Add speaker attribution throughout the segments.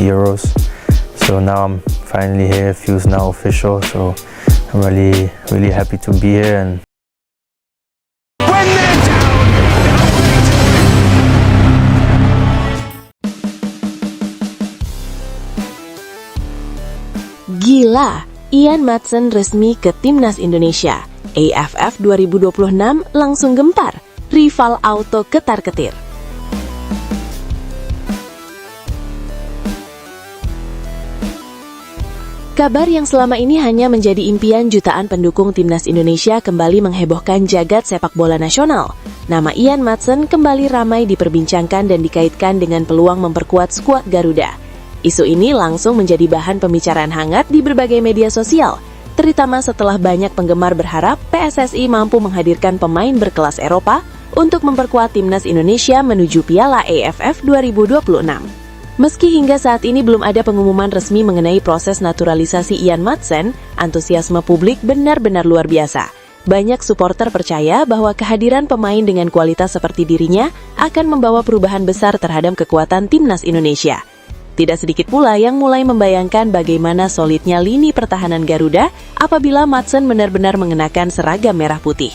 Speaker 1: Euros. So now I'm finally here. It feels now official. So I'm really happy to be here. And
Speaker 2: gila, Ian Maatsen resmi ke Timnas Indonesia. AFF 2026 langsung gempar, rival auto ketar-ketir. Kabar yang selama ini hanya menjadi impian jutaan pendukung Timnas Indonesia kembali menghebohkan jagat sepak bola nasional. Nama Ian Maatsen kembali ramai diperbincangkan dan dikaitkan dengan peluang memperkuat skuad Garuda. Isu ini langsung menjadi bahan pembicaraan hangat di berbagai media sosial, terutama setelah banyak penggemar berharap PSSI mampu menghadirkan pemain berkelas Eropa untuk memperkuat Timnas Indonesia menuju Piala AFF 2026. Meski hingga saat ini belum ada pengumuman resmi mengenai proses naturalisasi Ian Maatsen, antusiasme publik benar-benar luar biasa. Banyak supporter percaya bahwa kehadiran pemain dengan kualitas seperti dirinya akan membawa perubahan besar terhadap kekuatan Timnas Indonesia. Tidak sedikit pula yang mulai membayangkan bagaimana solidnya lini pertahanan Garuda apabila Maatsen benar-benar mengenakan seragam merah putih.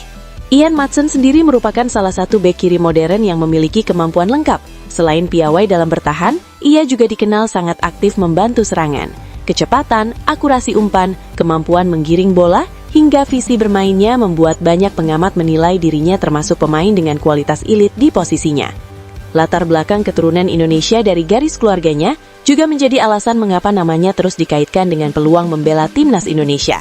Speaker 2: Ian Maatsen sendiri merupakan salah satu bek kiri modern yang memiliki kemampuan lengkap. Selain piawai dalam bertahan, ia juga dikenal sangat aktif membantu serangan. Kecepatan, akurasi umpan, kemampuan menggiring bola, hingga visi bermainnya membuat banyak pengamat menilai dirinya termasuk pemain dengan kualitas elit di posisinya. Latar belakang keturunan Indonesia dari garis keluarganya juga menjadi alasan mengapa namanya terus dikaitkan dengan peluang membela Timnas Indonesia.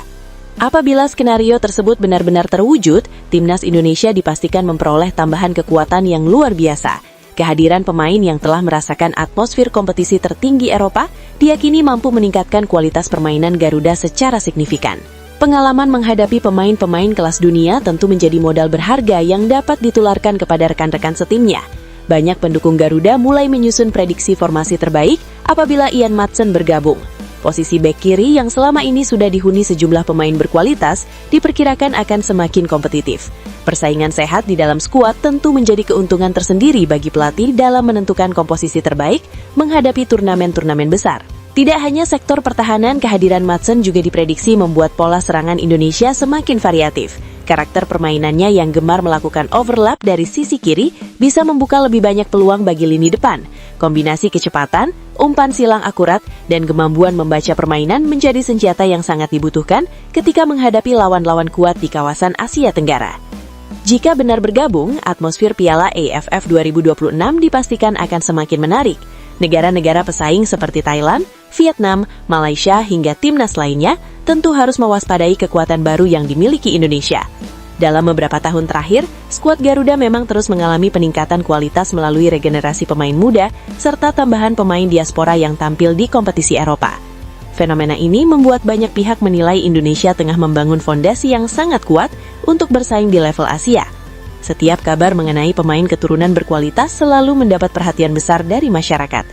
Speaker 2: Apabila skenario tersebut benar-benar terwujud, Timnas Indonesia dipastikan memperoleh tambahan kekuatan yang luar biasa. Kehadiran pemain yang telah merasakan atmosfer kompetisi tertinggi Eropa diyakini mampu meningkatkan kualitas permainan Garuda secara signifikan. Pengalaman menghadapi pemain-pemain kelas dunia tentu menjadi modal berharga yang dapat ditularkan kepada rekan-rekan setimnya. Banyak pendukung Garuda mulai menyusun prediksi formasi terbaik apabila Ian Maatsen bergabung. Posisi bek kiri yang selama ini sudah dihuni sejumlah pemain berkualitas diperkirakan akan semakin kompetitif. Persaingan sehat di dalam skuad tentu menjadi keuntungan tersendiri bagi pelatih dalam menentukan komposisi terbaik menghadapi turnamen-turnamen besar. Tidak hanya sektor pertahanan, kehadiran Maatsen juga diprediksi membuat pola serangan Indonesia semakin variatif. Karakter permainannya yang gemar melakukan overlap dari sisi kiri bisa membuka lebih banyak peluang bagi lini depan. Kombinasi kecepatan, umpan silang akurat, dan kemampuan membaca permainan menjadi senjata yang sangat dibutuhkan ketika menghadapi lawan-lawan kuat di kawasan Asia Tenggara. Jika benar bergabung, atmosfer Piala AFF 2026 dipastikan akan semakin menarik. Negara-negara pesaing seperti Thailand, Vietnam, Malaysia, hingga timnas lainnya tentu harus mewaspadai kekuatan baru yang dimiliki Indonesia. Dalam beberapa tahun terakhir, skuad Garuda memang terus mengalami peningkatan kualitas melalui regenerasi pemain muda serta tambahan pemain diaspora yang tampil di kompetisi Eropa. Fenomena ini membuat banyak pihak menilai Indonesia tengah membangun fondasi yang sangat kuat untuk bersaing di level Asia. Setiap kabar mengenai pemain keturunan berkualitas selalu mendapat perhatian besar dari masyarakat.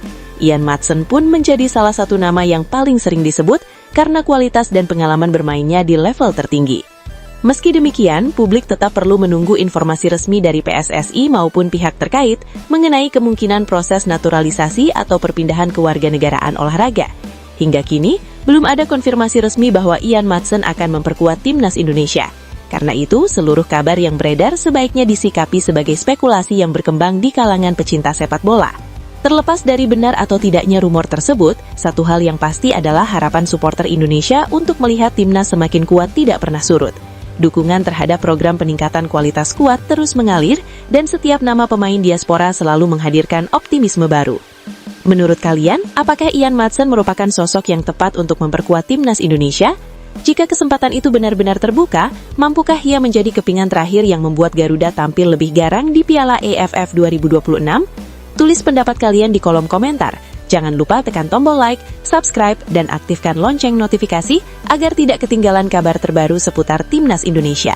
Speaker 2: Ian Maatsen pun menjadi salah satu nama yang paling sering disebut karena kualitas dan pengalaman bermainnya di level tertinggi. Meski demikian, publik tetap perlu menunggu informasi resmi dari PSSI maupun pihak terkait mengenai kemungkinan proses naturalisasi atau perpindahan kewarganegaraan olahraga. Hingga kini, belum ada konfirmasi resmi bahwa Ian Maatsen akan memperkuat Timnas Indonesia. Karena itu, seluruh kabar yang beredar sebaiknya disikapi sebagai spekulasi yang berkembang di kalangan pecinta sepak bola. Terlepas dari benar atau tidaknya rumor tersebut, satu hal yang pasti adalah harapan supporter Indonesia untuk melihat timnas semakin kuat tidak pernah surut. Dukungan terhadap program peningkatan kualitas skuad terus mengalir dan setiap nama pemain diaspora selalu menghadirkan optimisme baru. Menurut kalian, apakah Ian Maatsen merupakan sosok yang tepat untuk memperkuat Timnas Indonesia? Jika kesempatan itu benar-benar terbuka, mampukah ia menjadi kepingan terakhir yang membuat Garuda tampil lebih garang di Piala AFF 2026? Tulis pendapat kalian di kolom komentar. Jangan lupa tekan tombol like, subscribe, dan aktifkan lonceng notifikasi agar tidak ketinggalan kabar terbaru seputar Timnas Indonesia.